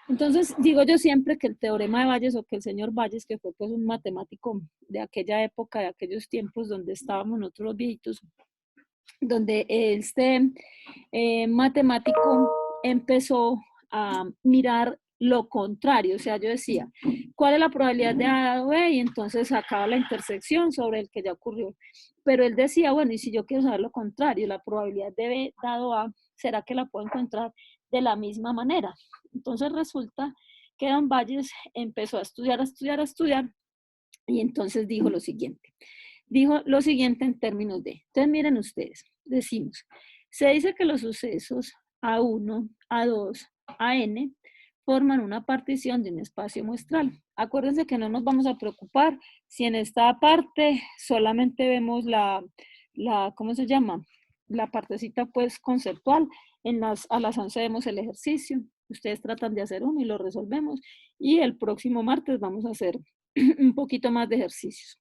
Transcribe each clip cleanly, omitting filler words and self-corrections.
Entonces, digo yo siempre que el teorema de Bayes o que el señor Bayes, que fue pues un matemático de aquella época, de aquellos tiempos donde estábamos nosotros los viejitos, donde este matemático empezó a mirar lo contrario, o sea, yo decía, ¿cuál es la probabilidad de A dado B? Y entonces sacaba la intersección sobre el que ya ocurrió. Pero él decía, bueno, y si yo quiero saber lo contrario, la probabilidad de B dado A, ¿será que la puedo encontrar de la misma manera? Entonces resulta que Don Valles empezó a estudiar, a estudiar, a estudiar, y entonces dijo lo siguiente. Dijo lo siguiente en términos de, entonces miren ustedes, decimos, se dice que los sucesos A1, A2, AN forman una partición de un espacio muestral. Acuérdense que no nos vamos a preocupar si en esta parte solamente vemos ¿cómo se llama? La partecita pues conceptual. A las 11 vemos el ejercicio. Ustedes tratan de hacer uno y lo resolvemos. Y el próximo martes vamos a hacer un poquito más de ejercicios.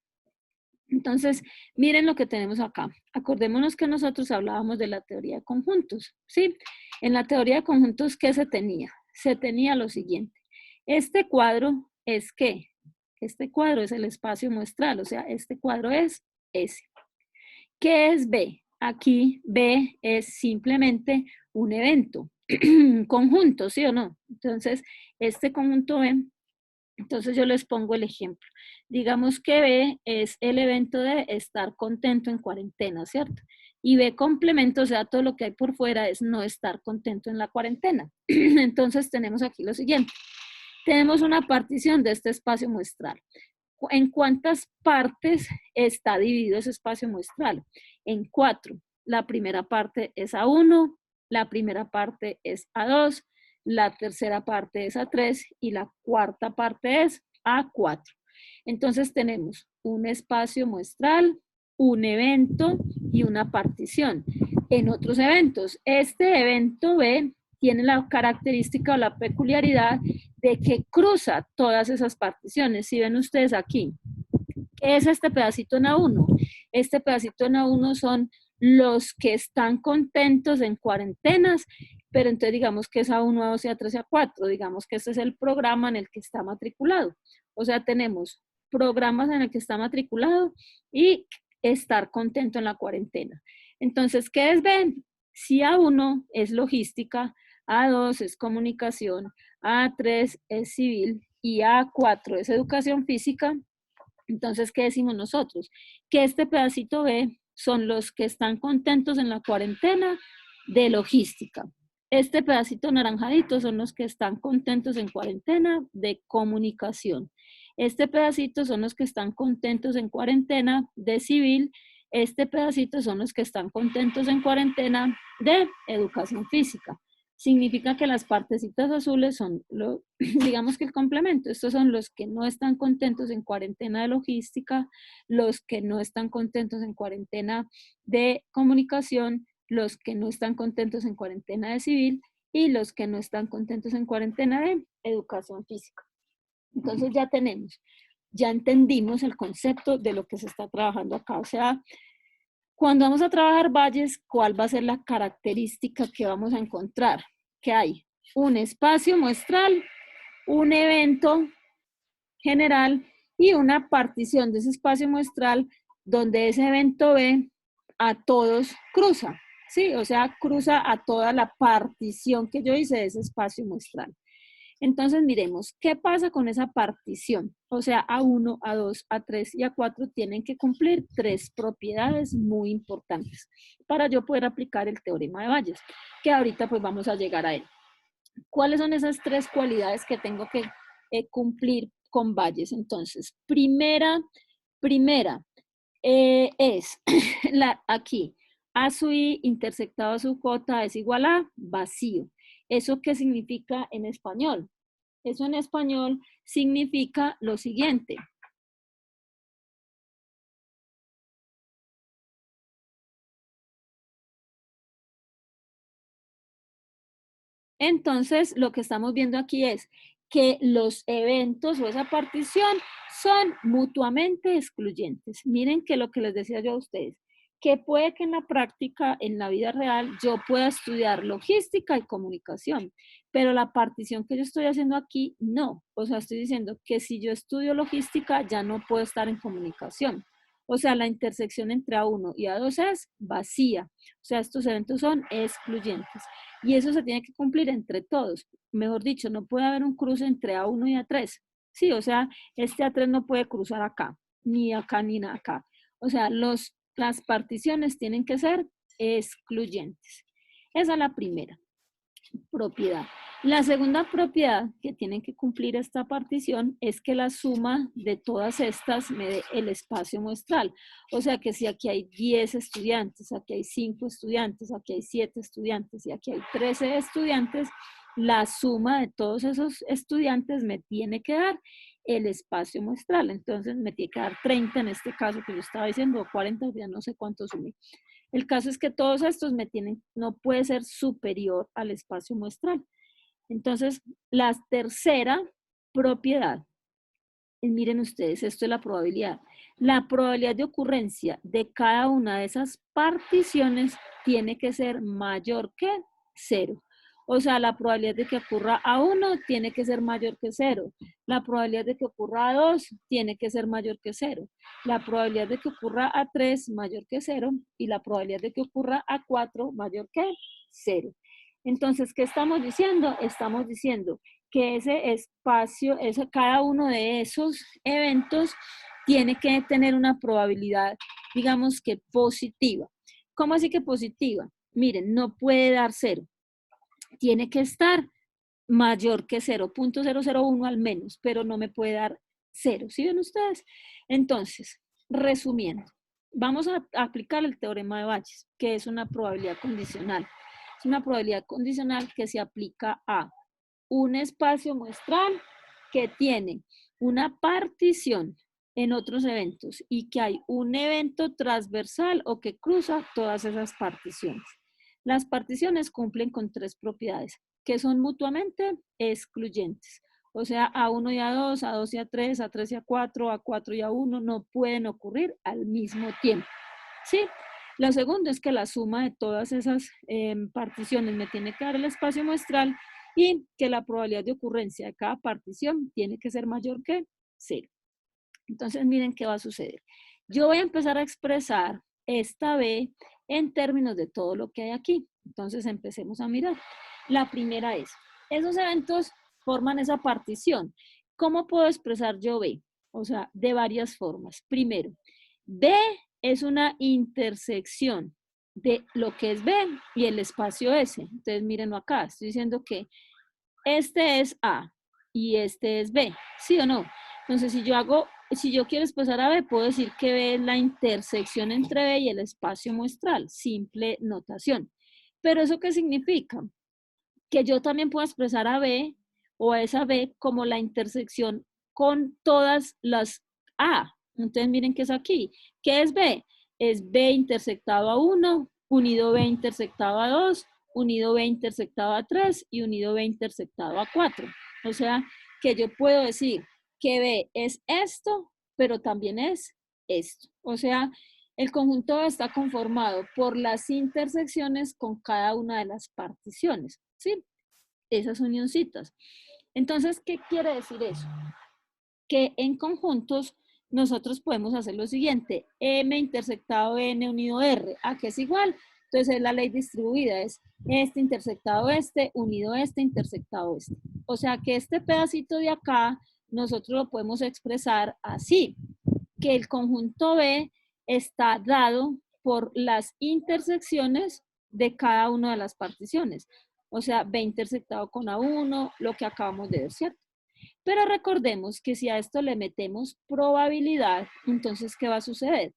Entonces, miren lo que tenemos acá. Acordémonos que nosotros hablábamos de la teoría de conjuntos, ¿sí? En la teoría de conjuntos, ¿qué se tenía? Se tenía lo siguiente. Este cuadro es ¿qué? Este cuadro es el espacio muestral, o sea, este cuadro es S. ¿Qué es B? Aquí B es simplemente un evento, un conjunto, ¿sí o no? Entonces, este conjunto B, entonces yo les pongo el ejemplo. Digamos que B es el evento de estar contento en cuarentena, ¿cierto? Y B complemento, o sea, todo lo que hay por fuera es no estar contento en la cuarentena. Entonces tenemos aquí lo siguiente. Tenemos una partición de este espacio muestral. ¿En cuántas partes está dividido ese espacio muestral? En 4. La primera parte es A1, la primera parte es A2, la tercera parte es A3 y la cuarta parte es A4. Entonces tenemos un espacio muestral, un evento y una partición. En otros eventos, este evento B tiene la característica o la peculiaridad de que cruza todas esas particiones. Si ven ustedes aquí, ¿qué es este pedacito en A1? Este pedacito en A1 son los que están contentos en cuarentenas, pero entonces digamos que es A1, A2, A3 y A4, digamos que este es el programa en el que está matriculado. O sea, tenemos programas en el que está matriculado y estar contento en la cuarentena. Entonces, ¿qué es B? Si A1 es logística, A2 es comunicación, A3 es civil y A4 es educación física, entonces, ¿qué decimos nosotros? Que este pedacito B son los que están contentos en la cuarentena de logística. Este pedacito naranjadito son los que están contentos en cuarentena de comunicación. Este pedacito son los que están contentos en cuarentena de civil. Este pedacito son los que están contentos en cuarentena de educación física. Significa que las partecitas azules son, digamos que el complemento. Estos son los que no están contentos en cuarentena de logística, los que no están contentos en cuarentena de comunicación, los que no están contentos en cuarentena de civil y los que no están contentos en cuarentena de educación física. Entonces ya entendimos el concepto de lo que se está trabajando acá. O sea, cuando vamos a trabajar valles, ¿cuál va a ser la característica que vamos a encontrar? Que hay un espacio muestral, un evento general y una partición de ese espacio muestral donde ese evento B a todos cruza, ¿sí? O sea, cruza a toda la partición que yo hice de ese espacio muestral. Entonces, miremos, ¿qué pasa con esa partición? O sea, A1, A2, A3 y A4 tienen que cumplir 3 propiedades muy importantes para yo poder aplicar el teorema de Bayes, que ahorita pues vamos a llegar a él. ¿Cuáles son esas 3 cualidades que tengo que cumplir con Bayes? Entonces, primera es aquí, A sub I intersectado a sub J es igual a vacío. ¿Eso qué significa en español? Eso en español significa lo siguiente. Entonces, lo que estamos viendo aquí es que los eventos o esa partición son mutuamente excluyentes. Miren que lo que les decía yo a ustedes, que puede que en la práctica, en la vida real, yo pueda estudiar logística y comunicación, pero la partición que yo estoy haciendo aquí, no. O sea, estoy diciendo que si yo estudio logística, ya no puedo estar en comunicación. O sea, la intersección entre A1 y A2 es vacía. O sea, estos eventos son excluyentes. Y eso se tiene que cumplir entre todos. Mejor dicho, no puede haber un cruce entre A1 y A3. Sí, o sea, este A3 no puede cruzar acá, ni acá, ni acá. O sea, las particiones tienen que ser excluyentes. Esa es la primera propiedad. La segunda propiedad que tienen que cumplir esta partición es que la suma de todas estas me dé el espacio muestral. O sea que si aquí hay 10 estudiantes, aquí hay 5 estudiantes, aquí hay 7 estudiantes y aquí hay 13 estudiantes, la suma de todos esos estudiantes me tiene que dar el espacio muestral. Entonces me tiene que dar 30 en este caso que yo estaba diciendo, 40, ya no sé cuánto sumé. El caso es que todos estos no puede ser superior al espacio muestral. Entonces, la tercera propiedad, y miren ustedes, esto es la probabilidad. La probabilidad de ocurrencia de cada una de esas particiones tiene que ser mayor que 0. O sea, la probabilidad de que ocurra a 1 tiene que ser mayor que 0. La probabilidad de que ocurra a 2 tiene que ser mayor que 0. La probabilidad de que ocurra a 3 mayor que 0 y la probabilidad de que ocurra a 4 mayor que 0. Entonces, ¿qué estamos diciendo? Estamos diciendo que ese espacio, cada uno de esos eventos tiene que tener una probabilidad, digamos que positiva. ¿Cómo así que positiva? Miren, no puede dar 0. Tiene que estar mayor que 0.001 al menos, pero no me puede dar 0. ¿Sí ven ustedes? Entonces, resumiendo, vamos a aplicar el teorema de Bayes, que es una probabilidad condicional. Es una probabilidad condicional que se aplica a un espacio muestral que tiene una partición en otros eventos y que hay un evento transversal o que cruza todas esas particiones. Las particiones cumplen con 3 propiedades que son mutuamente excluyentes. O sea, A1 y A2, A2 y A3, A3 y A4, A4 y A1 no pueden ocurrir al mismo tiempo. ¿Sí? Lo segundo es que la suma de todas esas particiones me tiene que dar el espacio muestral y que la probabilidad de ocurrencia de cada partición tiene que ser mayor que 0. Entonces, miren qué va a suceder. Yo voy a empezar a expresar esta B en términos de todo lo que hay aquí. Entonces, empecemos a mirar. La primera es, esos eventos forman esa partición. ¿Cómo puedo expresar yo B? O sea, de varias formas. Primero, B es una intersección de lo que es B y el espacio S. Entonces, mírenlo acá. Estoy diciendo que este es A y este es B. ¿Sí o no? Entonces, si yo quiero expresar a B, puedo decir que B es la intersección entre B y el espacio muestral. Simple notación. ¿Pero eso qué significa? Que yo también puedo expresar a B o a esa B como la intersección con todas las A. Entonces miren qué es aquí. ¿Qué es B? Es B intersectado a 1, unido B intersectado a 2, unido B intersectado a 3 y unido B intersectado a 4. O sea, que yo puedo decir que B es esto, pero también es esto. O sea, el conjunto está conformado por las intersecciones con cada una de las particiones, ¿sí? Esas unioncitas. Entonces, ¿qué quiere decir eso? Que en conjuntos nosotros podemos hacer lo siguiente, M intersectado N unido R, ¿a qué es igual? Entonces es la ley distribuida, es este intersectado este, unido este, intersectado este. O sea que este pedacito de acá nosotros lo podemos expresar así, que el conjunto B está dado por las intersecciones de cada una de las particiones. O sea, B intersectado con A1, lo que acabamos de ver, ¿cierto? Pero recordemos que si a esto le metemos probabilidad, entonces, ¿qué va a suceder?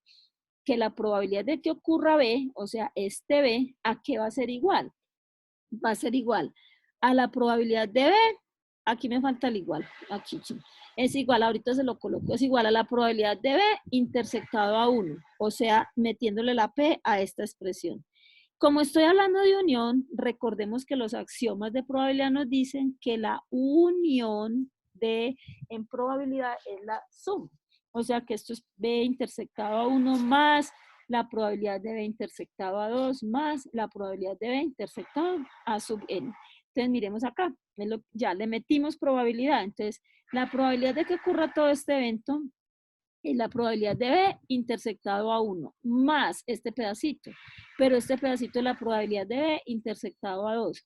Que la probabilidad de que ocurra B, o sea, este B, ¿a qué va a ser igual? Va a ser igual a la probabilidad de B, aquí me falta el igual, aquí es igual, ahorita se lo coloco, es igual a la probabilidad de B intersectado a 1, o sea, metiéndole la P a esta expresión. Como estoy hablando de unión, recordemos que los axiomas de probabilidad nos dicen que la unión en probabilidad es la suma. O sea que esto es B intersectado a 1 más la probabilidad de B intersectado a 2 más la probabilidad de B intersectado a sub n. Entonces, miremos acá, ya le metimos probabilidad. Entonces, la probabilidad de que ocurra todo este evento es la probabilidad de B intersectado a 1 más este pedacito. Pero este pedacito es la probabilidad de B intersectado a 2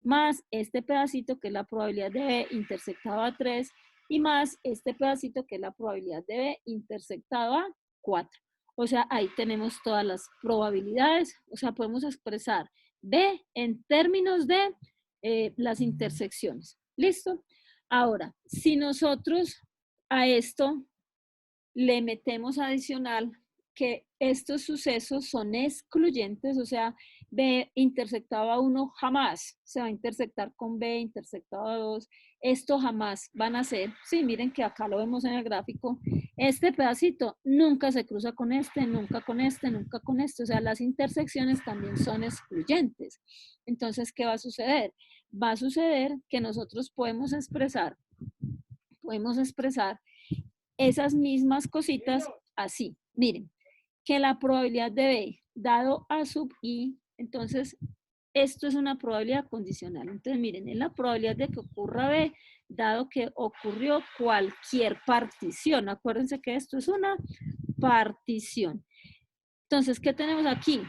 más este pedacito que es la probabilidad de B intersectado a 3 y más este pedacito que es la probabilidad de B intersectado a 4. O sea, ahí tenemos todas las probabilidades. O sea, podemos expresar B en términos de las intersecciones. ¿Listo? Ahora, si nosotros a esto le metemos adicional que estos sucesos son excluyentes, o sea, B intersectado a 1 jamás se va a intersectar con B intersectado a 2, esto jamás van a ser, sí, miren que acá lo vemos en el gráfico, este pedacito nunca se cruza con este, nunca con este, nunca con este, o sea, las intersecciones también son excluyentes. Entonces, ¿qué va a suceder? Va a suceder que nosotros podemos expresar esas mismas cositas así. Miren, que la probabilidad de B dado A sub I, entonces esto es una probabilidad condicional. Entonces miren, es la probabilidad de que ocurra B dado que ocurrió cualquier partición. Acuérdense que esto es una partición. Entonces, ¿qué tenemos aquí?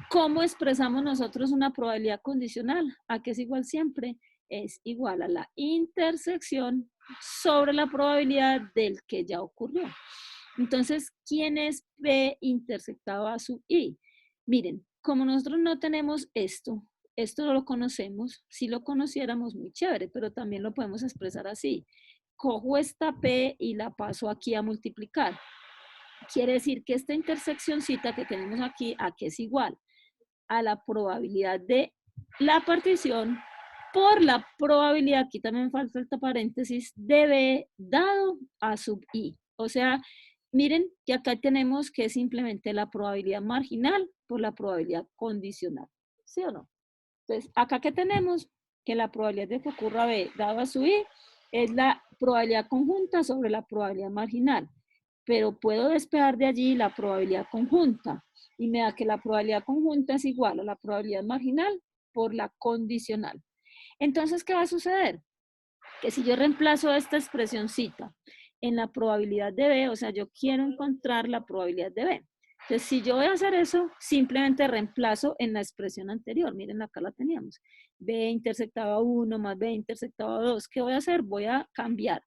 ¿Cómo expresamos nosotros una probabilidad condicional? ¿A qué es igual siempre? Es igual a la intersección sobre la probabilidad del que ya ocurrió. Entonces, ¿quién es B intersectado a sub I? Miren, como nosotros no tenemos esto no lo conocemos, si lo conociéramos muy chévere, pero también lo podemos expresar así. Cojo esta P y la paso aquí a multiplicar. Quiere decir que esta interseccioncita que tenemos aquí, ¿a qué es igual? A la probabilidad de la partición por la probabilidad, aquí también falta el paréntesis, de B dado a sub I. O sea, miren que acá tenemos que es simplemente la probabilidad marginal por la probabilidad condicional. ¿Sí o no? Entonces, acá que tenemos que la probabilidad de que ocurra B dado a sub I es la probabilidad conjunta sobre la probabilidad marginal. Pero puedo despejar de allí la probabilidad conjunta y me da que la probabilidad conjunta es igual a la probabilidad marginal por la condicional. Entonces, ¿qué va a suceder? Que si yo reemplazo esta expresioncita en la probabilidad de B, o sea, yo quiero encontrar la probabilidad de B. Entonces, si yo voy a hacer eso, simplemente reemplazo en la expresión anterior. Miren, acá la teníamos. B intersectado a 1 más B intersectado a 2. ¿Qué voy a hacer? Voy a cambiar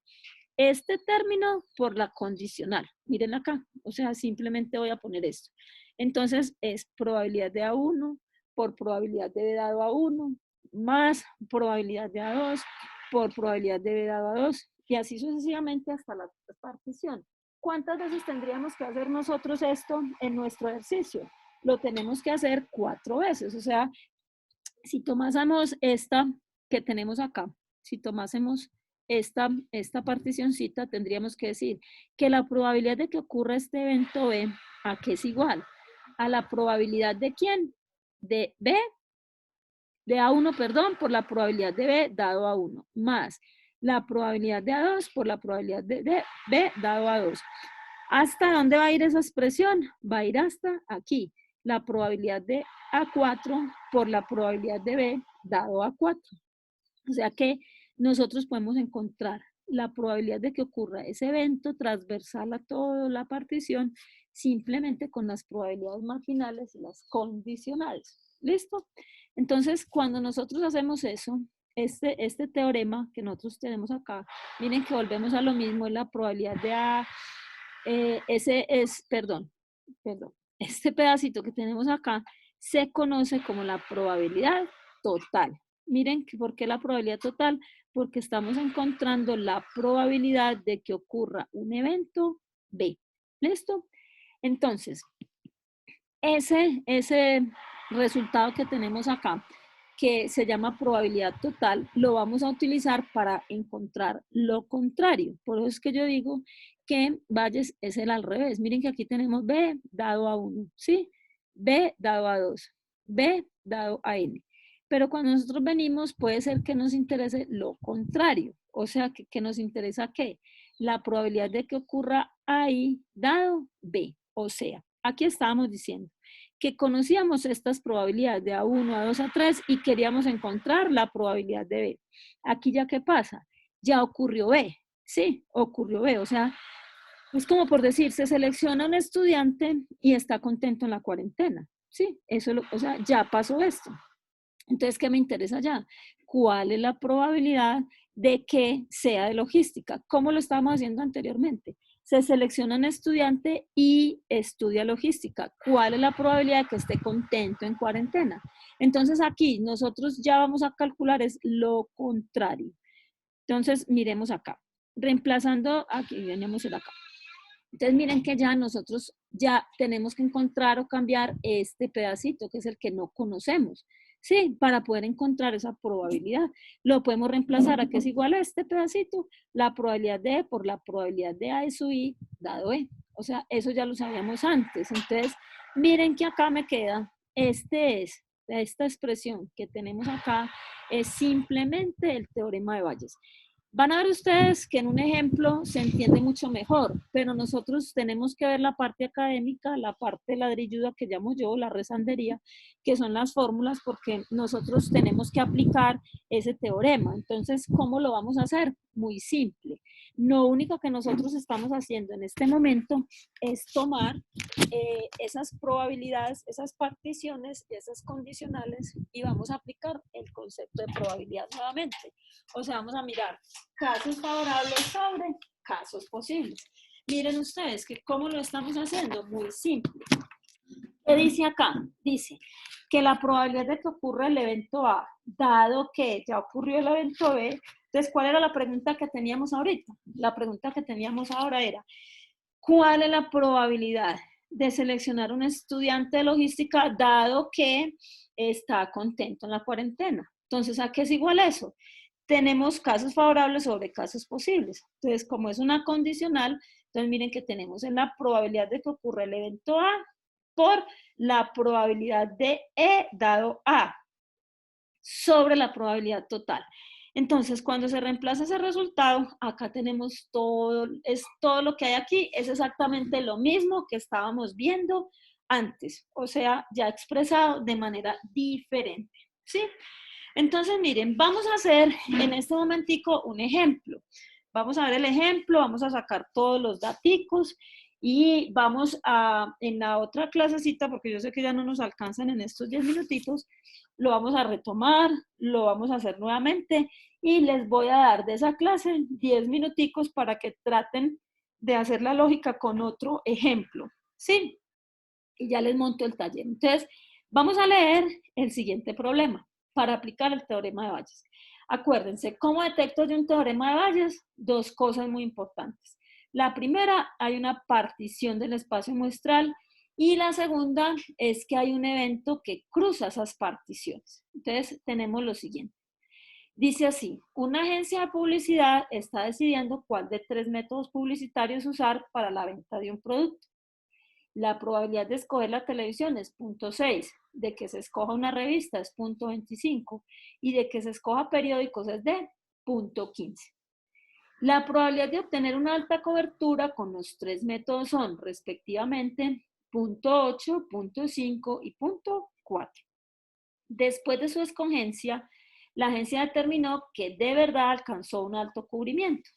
este término por la condicional. Miren acá, o sea, simplemente voy a poner esto. Entonces, es probabilidad de A1 por probabilidad de B dado a 1 más probabilidad de A2 por probabilidad de B dado a 2 y así sucesivamente hasta la partición. ¿Cuántas veces tendríamos que hacer nosotros esto en nuestro ejercicio? Lo tenemos que hacer 4 veces, o sea, si tomásemos esta que tenemos acá, si tomásemos esta particioncita, tendríamos que decir que la probabilidad de que ocurra este evento B, ¿a qué es igual? A la probabilidad de ¿quién? De B, de A1, perdón, por la probabilidad de B dado a 1, más la probabilidad de A2 por la probabilidad de B dado a 2. ¿Hasta dónde va a ir esa expresión? Va a ir hasta aquí. La probabilidad de A4 por la probabilidad de B dado a 4. O sea que nosotros podemos encontrar la probabilidad de que ocurra ese evento transversal a toda la partición simplemente con las probabilidades marginales y las condicionales. ¿Listo? Entonces, cuando nosotros hacemos eso, este teorema que nosotros tenemos acá, miren que volvemos a lo mismo, es la probabilidad de A, este pedacito que tenemos acá se conoce como la probabilidad total. Miren, ¿por qué la probabilidad total? Porque estamos encontrando la probabilidad de que ocurra un evento B. ¿Listo? Entonces, ese resultado que tenemos acá, que se llama probabilidad total, lo vamos a utilizar para encontrar lo contrario. Por eso es que yo digo que Bayes es el al revés. Miren que aquí tenemos B dado a 1, ¿sí? B dado a 2, B dado a N. Pero cuando nosotros venimos, puede ser que nos interese lo contrario. O sea, que nos interesa ¿qué? La probabilidad de que ocurra ahí dado B. O sea, aquí estábamos diciendo que conocíamos estas probabilidades de A1, A2, A3 y queríamos encontrar la probabilidad de B. Aquí ya, ¿qué pasa? Ya ocurrió B, sí, ocurrió B, o sea, es como por decir, se selecciona un estudiante y está contento en la cuarentena, sí, eso, o sea, ya pasó esto. Entonces, ¿qué me interesa ya? ¿Cuál es la probabilidad de que sea de logística? ¿Cómo lo estábamos haciendo anteriormente? Se selecciona un estudiante y estudia logística. ¿Cuál es la probabilidad de que esté contento en cuarentena? Entonces, aquí nosotros ya vamos a calcular es lo contrario. Entonces, miremos acá. Reemplazando, aquí venimos el acá. Entonces miren que ya nosotros ya tenemos que encontrar o cambiar este pedacito, que es el que no conocemos, ¿sí? Para poder encontrar esa probabilidad. Lo podemos reemplazar a que es igual a este pedacito, la probabilidad de E por la probabilidad de A de su I dado E. O sea, eso ya lo sabíamos antes. Entonces, miren que acá me queda, esta expresión que tenemos acá es simplemente el teorema de Bayes. Van a ver ustedes que en un ejemplo se entiende mucho mejor, pero nosotros tenemos que ver la parte académica, la parte ladrilluda que llamo yo, la rezandería, que son las fórmulas, porque nosotros tenemos que aplicar ese teorema. Entonces, ¿cómo lo vamos a hacer? Muy simple. Lo único que nosotros estamos haciendo en este momento es tomar esas probabilidades, esas particiones, esas condicionales y vamos a aplicar el concepto de probabilidad nuevamente. O sea, vamos a mirar casos favorables sobre casos posibles. Miren ustedes que cómo lo estamos haciendo, muy simple. ¿Qué dice acá? Dice que la probabilidad de que ocurra el evento A, dado que ya ocurrió el evento B, entonces, ¿cuál era la pregunta que teníamos ahorita? La pregunta que teníamos ahora era, ¿cuál es la probabilidad de seleccionar un estudiante de logística dado que está contento en la cuarentena? Entonces, ¿a qué es igual eso? Tenemos casos favorables sobre casos posibles. Entonces, como es una condicional, entonces miren que tenemos en la probabilidad de que ocurra el evento A por la probabilidad de E dado A sobre la probabilidad total. Entonces, cuando se reemplaza ese resultado, acá tenemos todo, es todo lo que hay aquí, es exactamente lo mismo que estábamos viendo antes, o sea, ya expresado de manera diferente, ¿sí? Entonces, miren, vamos a hacer en este momentico un ejemplo. Vamos a ver el ejemplo, vamos a sacar todos los daticos y vamos a, en la otra clasecita, porque yo sé que ya no nos alcanzan en estos 10 minutitos, lo vamos a retomar, lo vamos a hacer nuevamente y les voy a dar de esa clase 10 minuticos para que traten de hacer la lógica con otro ejemplo, ¿sí? Y ya les monto el taller. Entonces, vamos a leer el siguiente problema para aplicar el teorema de Bayes. Acuérdense, ¿cómo detecto yo un teorema de Bayes? Dos cosas muy importantes. La primera, hay una partición del espacio muestral y la segunda es que hay un evento que cruza esas particiones. Entonces, tenemos lo siguiente. Dice así, una agencia de publicidad está decidiendo cuál de 3 métodos publicitarios usar para la venta de un producto. La probabilidad de escoger la televisión es 0.6, de que se escoja una revista es 0.25 y de que se escoja periódicos es de 0.15. La probabilidad de obtener una alta cobertura con los 3 métodos son respectivamente 0.8, 0.5 y 0.4. Después de su escogencia, la agencia determinó que de verdad alcanzó un alto cubrimiento.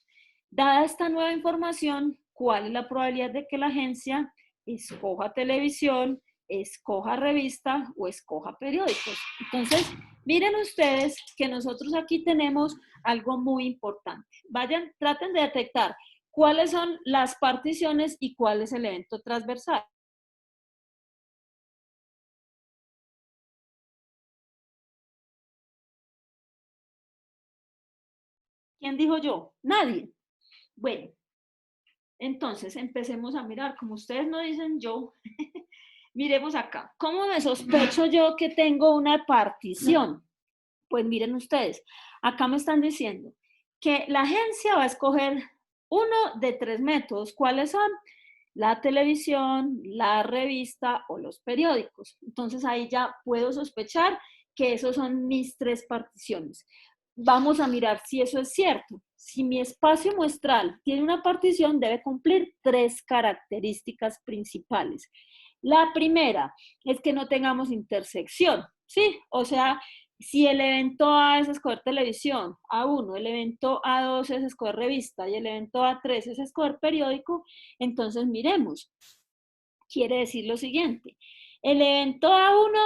Dada esta nueva información, ¿cuál es la probabilidad de que la agencia escoja televisión, escoja revista o escoja periódicos? Entonces, miren ustedes que nosotros aquí tenemos algo muy importante. Vayan, traten de detectar cuáles son las particiones y cuál es el evento transversal. ¿Quién dijo yo? Nadie. Bueno, entonces empecemos a mirar, como ustedes no dicen yo, miremos acá. ¿Cómo me sospecho yo que tengo una partición? Pues miren ustedes, acá me están diciendo que la agencia va a escoger uno de 3 métodos. ¿Cuáles son? La televisión, la revista o los periódicos. Entonces ahí ya puedo sospechar que esos son mis 3 particiones. Vamos a mirar si eso es cierto. Si mi espacio muestral tiene una partición, debe cumplir 3 características principales. La primera es que no tengamos intersección, ¿sí? O sea, si el evento A es escoger televisión, A1, el evento A2 es escoger revista y el evento A3 es escoger periódico, entonces miremos. Quiere decir lo siguiente, el evento A1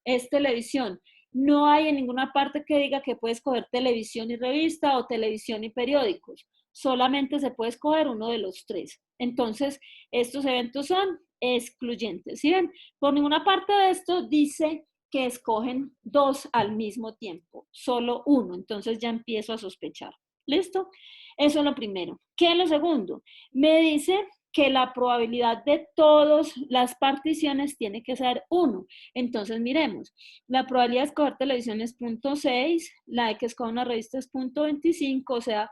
es televisión. No hay en ninguna parte que diga que puedes escoger televisión y revista o televisión y periódicos. Solamente se puede escoger uno de los tres. Entonces, estos eventos son excluyentes. ¿Sí ven? Por ninguna parte de esto dice que escogen dos al mismo tiempo, solo uno. Entonces ya empiezo a sospechar. ¿Listo? Eso es lo primero. ¿Qué es lo segundo? Me dice que la probabilidad de todas las particiones tiene que ser 1. Entonces, miremos, la probabilidad de escoger televisión es 0.6, la de que escoja una revista es 0.25, o sea,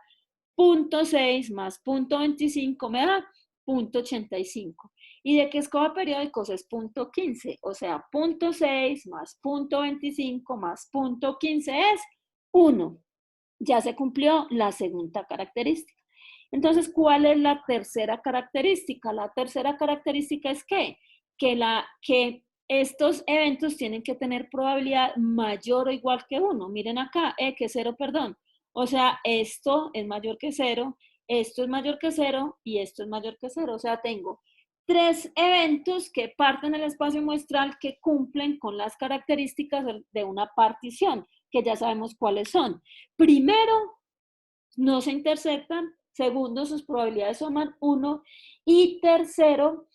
0.6 más 0.25 me da 0.85. Y de que escoja periódicos es 0.15, o sea, 0.6 más 0.25 más 0.15 es 1. Ya se cumplió la segunda característica. Entonces, ¿cuál es la tercera característica? La tercera característica es que estos eventos tienen que tener probabilidad mayor o igual que 1. Miren acá, que 0, perdón. O sea, esto es mayor que 0, esto es mayor que 0 y esto es mayor que 0. O sea, tengo tres eventos que parten del espacio muestral que cumplen con las características de una partición, que ya sabemos cuáles son. Primero, no se intersectan. Segundo, sus probabilidades suman 1. Y tercero,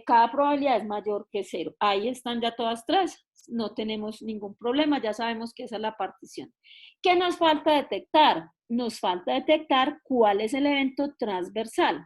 cada probabilidad es mayor que 0. Ahí están ya todas tres. No tenemos ningún problema. Ya sabemos que esa es la partición. ¿Qué nos falta detectar? Nos falta detectar cuál es el evento transversal.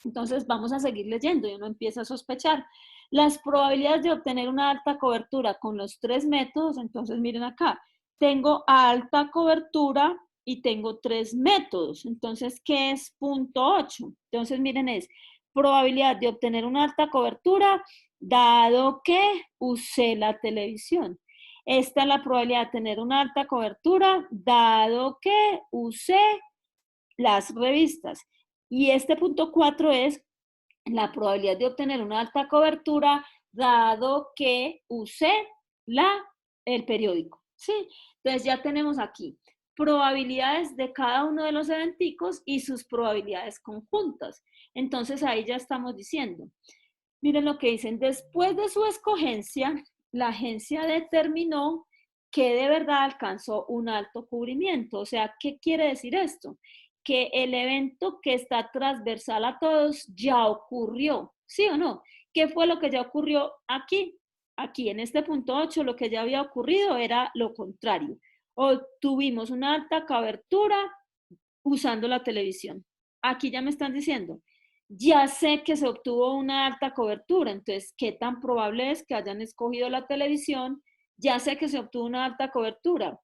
Entonces vamos a seguir leyendo y uno empieza a sospechar. Las probabilidades de obtener una alta cobertura con los tres métodos, entonces miren acá, tengo alta cobertura y tengo tres métodos. Entonces, ¿qué es 0.8? Entonces, miren, es probabilidad de obtener una alta cobertura dado que usé la televisión. Esta es la probabilidad de tener una alta cobertura dado que usé las revistas. Y este punto 4 es la probabilidad de obtener una alta cobertura dado que usé el periódico. ¿Sí? Entonces ya tenemos aquí probabilidades de cada uno de los eventicos y sus probabilidades conjuntas. Entonces ahí ya estamos diciendo, miren lo que dicen, después de su escogencia, la agencia determinó que de verdad alcanzó un alto cubrimiento. O sea, ¿qué quiere decir esto? Que el evento que está transversal a todos ya ocurrió, ¿sí o no? ¿Qué fue lo que ya ocurrió aquí? Aquí en este punto 8 lo que ya había ocurrido era lo contrario. Obtuvimos una alta cobertura usando la televisión. Aquí ya me están diciendo, ya sé que se obtuvo una alta cobertura, entonces, ¿qué tan probable es que hayan escogido la televisión? Ya sé que se obtuvo una alta cobertura,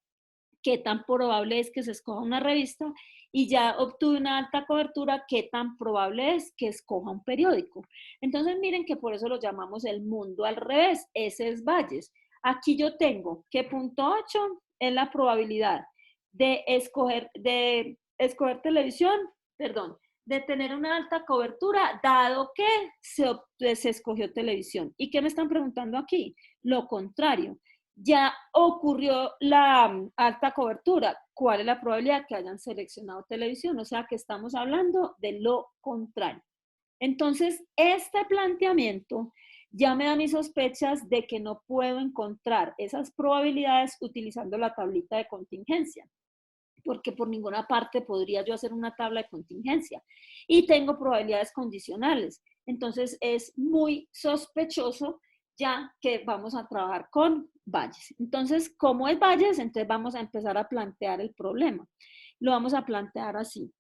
¿qué tan probable es que se escoja una revista? Y ya obtuve una alta cobertura, ¿qué tan probable es que escoja un periódico? Entonces, miren que por eso lo llamamos el mundo al revés, ese es Bayes. Aquí yo tengo que 0.8 es la probabilidad de escoger televisión, perdón, de tener una alta cobertura, dado que se escogió televisión. ¿Y qué me están preguntando aquí? Lo contrario, ya ocurrió la alta cobertura. ¿Cuál es la probabilidad que hayan seleccionado televisión? O sea que estamos hablando de lo contrario. Entonces, este planteamiento ya me da mis sospechas de que no puedo encontrar esas probabilidades utilizando la tablita de contingencia, porque por ninguna parte podría yo hacer una tabla de contingencia. Y tengo probabilidades condicionales. Entonces es muy sospechoso ya que vamos a trabajar con Bayes. Entonces, ¿cómo es Bayes? Entonces vamos a empezar a plantear el problema. Lo vamos a plantear así.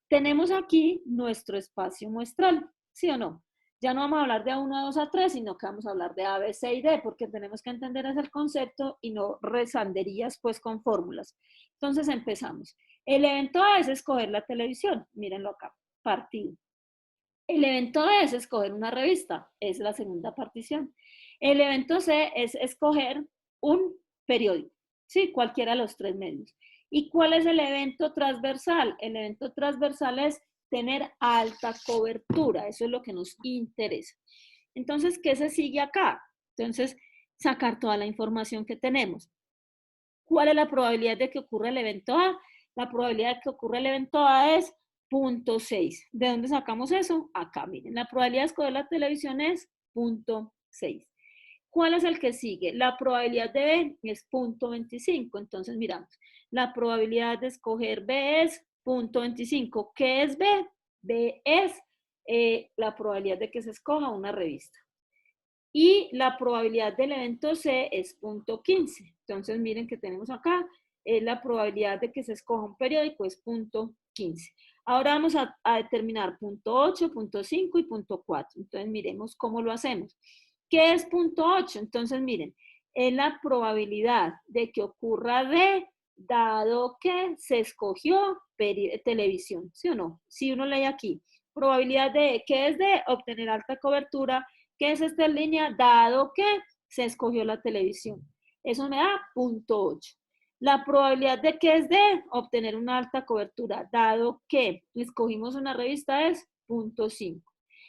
Tenemos aquí nuestro espacio muestral, ¿sí o no? Ya no vamos a hablar de A1, A2, A3, sino que vamos a hablar de A, B, C y D, porque tenemos que entender ese concepto y no rezanderías pues con fórmulas. Entonces empezamos. El evento A es escoger la televisión, mírenlo acá, partido. El evento B es escoger una revista, es la segunda partición. El evento C es escoger un periódico, ¿sí? Cualquiera de los tres medios. ¿Y cuál es el evento transversal? El evento transversal es tener alta cobertura, eso es lo que nos interesa. Entonces, ¿qué se sigue acá? Entonces, sacar toda la información que tenemos. ¿Cuál es la probabilidad de que ocurra el evento A? La probabilidad de que ocurra el evento A es 0.6. ¿De dónde sacamos eso? Acá, miren, la probabilidad de escoger la televisión es 0.6. ¿Cuál es el que sigue? La probabilidad de B es 0.25. Entonces, miramos, la probabilidad de escoger B es 0.25. ¿Qué es B? B es la probabilidad de que se escoja una revista. Y la probabilidad del evento C es 0.15. Entonces, miren que tenemos acá, la probabilidad de que se escoja un periódico es 0.15. Ahora vamos a determinar 0.8, 0.5 y 0.4. Entonces, miremos cómo lo hacemos. ¿Qué es 0.8? Entonces, miren, es la probabilidad de que ocurra D dado que se escogió televisión, ¿sí o no? Si uno lee aquí, probabilidad de, ¿qué es de obtener alta cobertura? ¿Qué es esta línea? Dado que se escogió la televisión. Eso me da 0.8. La probabilidad de que es de obtener una alta cobertura, dado que escogimos una revista, es 0.5.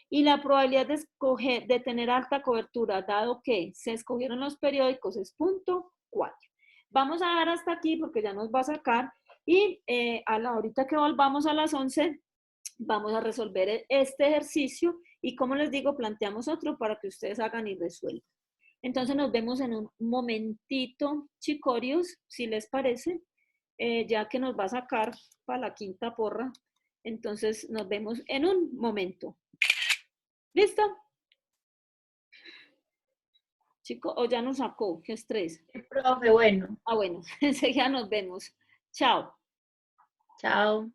Y la probabilidad de tener alta cobertura, dado que se escogieron los periódicos, es 0.4. Vamos a dar hasta aquí porque ya nos va a sacar y a la horita que volvamos a las 11 vamos a resolver este ejercicio y como les digo, planteamos otro para que ustedes hagan y resuelvan. Entonces nos vemos en un momentito, chicorios, si les parece, ya que nos va a sacar para la quinta porra. Entonces nos vemos en un momento. ¿Listo? Chico, o ya nos sacó, qué estrés. Profe, bueno, Ah, bueno, enseguida nos vemos. Chao. chao.